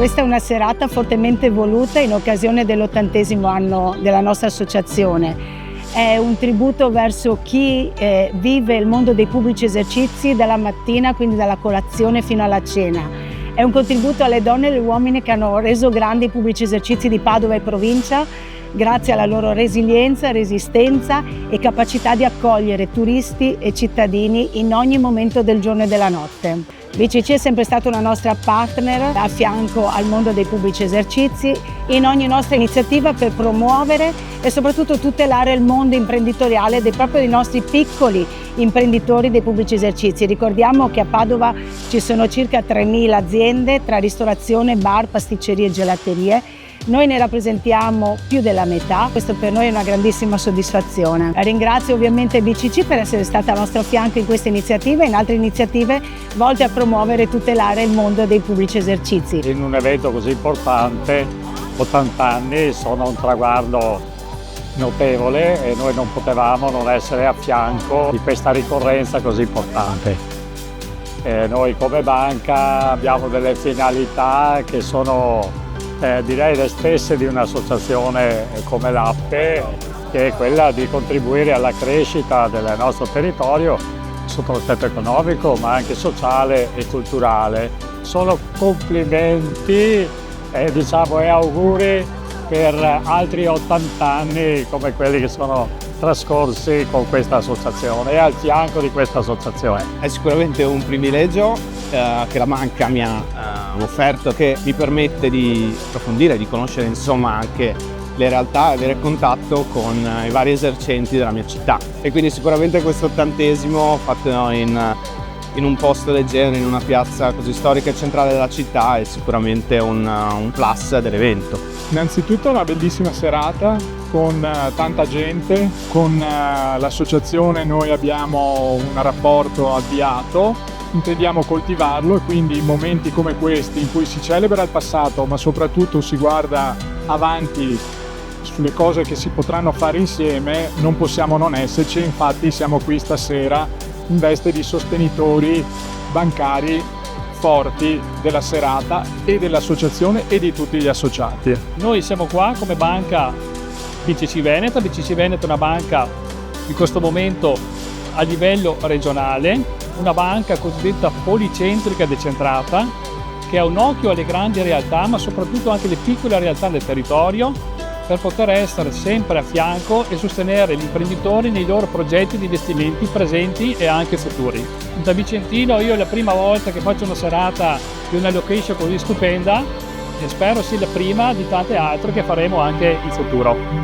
Questa è una serata fortemente voluta in occasione dell'80° anno della nostra associazione. È un tributo verso chi vive il mondo dei pubblici esercizi dalla mattina, quindi dalla colazione fino alla cena. È un contributo alle donne e agli uomini che hanno reso grandi i pubblici esercizi di Padova e provincia, grazie alla loro resilienza, resistenza e capacità di accogliere turisti e cittadini in ogni momento del giorno e della notte. BCC è sempre stata una nostra partner a fianco al mondo dei pubblici esercizi in ogni nostra iniziativa per promuovere e soprattutto tutelare il mondo imprenditoriale proprio dei nostri piccoli imprenditori dei pubblici esercizi. Ricordiamo che a Padova ci sono circa 3.000 aziende tra ristorazione, bar, pasticcerie e gelaterie. Noi ne rappresentiamo più della metà, questo per noi è una grandissima soddisfazione. Ringrazio ovviamente BCC per essere stata al nostro fianco in questa iniziativa e in altre iniziative volte a promuovere e tutelare il mondo dei pubblici esercizi. In un evento così importante, 80 anni sono un traguardo notevole e noi non potevamo non essere a fianco di questa ricorrenza così importante. Noi come banca abbiamo delle finalità che sono direi le stesse di un'associazione come l'APPE, che è quella di contribuire alla crescita del nostro territorio sotto l'aspetto economico ma anche sociale e culturale. Sono complimenti e auguri per altri 80 anni come quelli che sono trascorsi con questa associazione e al fianco di questa associazione. È sicuramente un privilegio che la banca mi ha offerto, che mi permette di approfondire, di conoscere insomma anche le realtà e avere contatto con i vari esercenti della mia città. E quindi sicuramente questo 80° fatto in un posto del genere, in una piazza così storica e centrale della città, è sicuramente un plus dell'evento. Innanzitutto una bellissima serata con tanta gente, con l'associazione noi abbiamo un rapporto avviato, intendiamo coltivarlo e quindi in momenti come questi in cui si celebra il passato ma soprattutto si guarda avanti sulle cose che si potranno fare insieme, non possiamo non esserci. Infatti siamo qui stasera in veste di sostenitori bancari forti della serata e dell'associazione e di tutti gli associati. Noi siamo qua come banca BCC Veneto. BCC Veneto è una banca in questo momento a livello regionale, una banca cosiddetta policentrica decentrata che ha un occhio alle grandi realtà ma soprattutto anche alle piccole realtà del territorio per poter essere sempre a fianco e sostenere gli imprenditori nei loro progetti di investimenti presenti e anche futuri. Da vicentino io è la prima volta che faccio una serata di una location così stupenda e spero sia la prima di tante altre che faremo anche in futuro.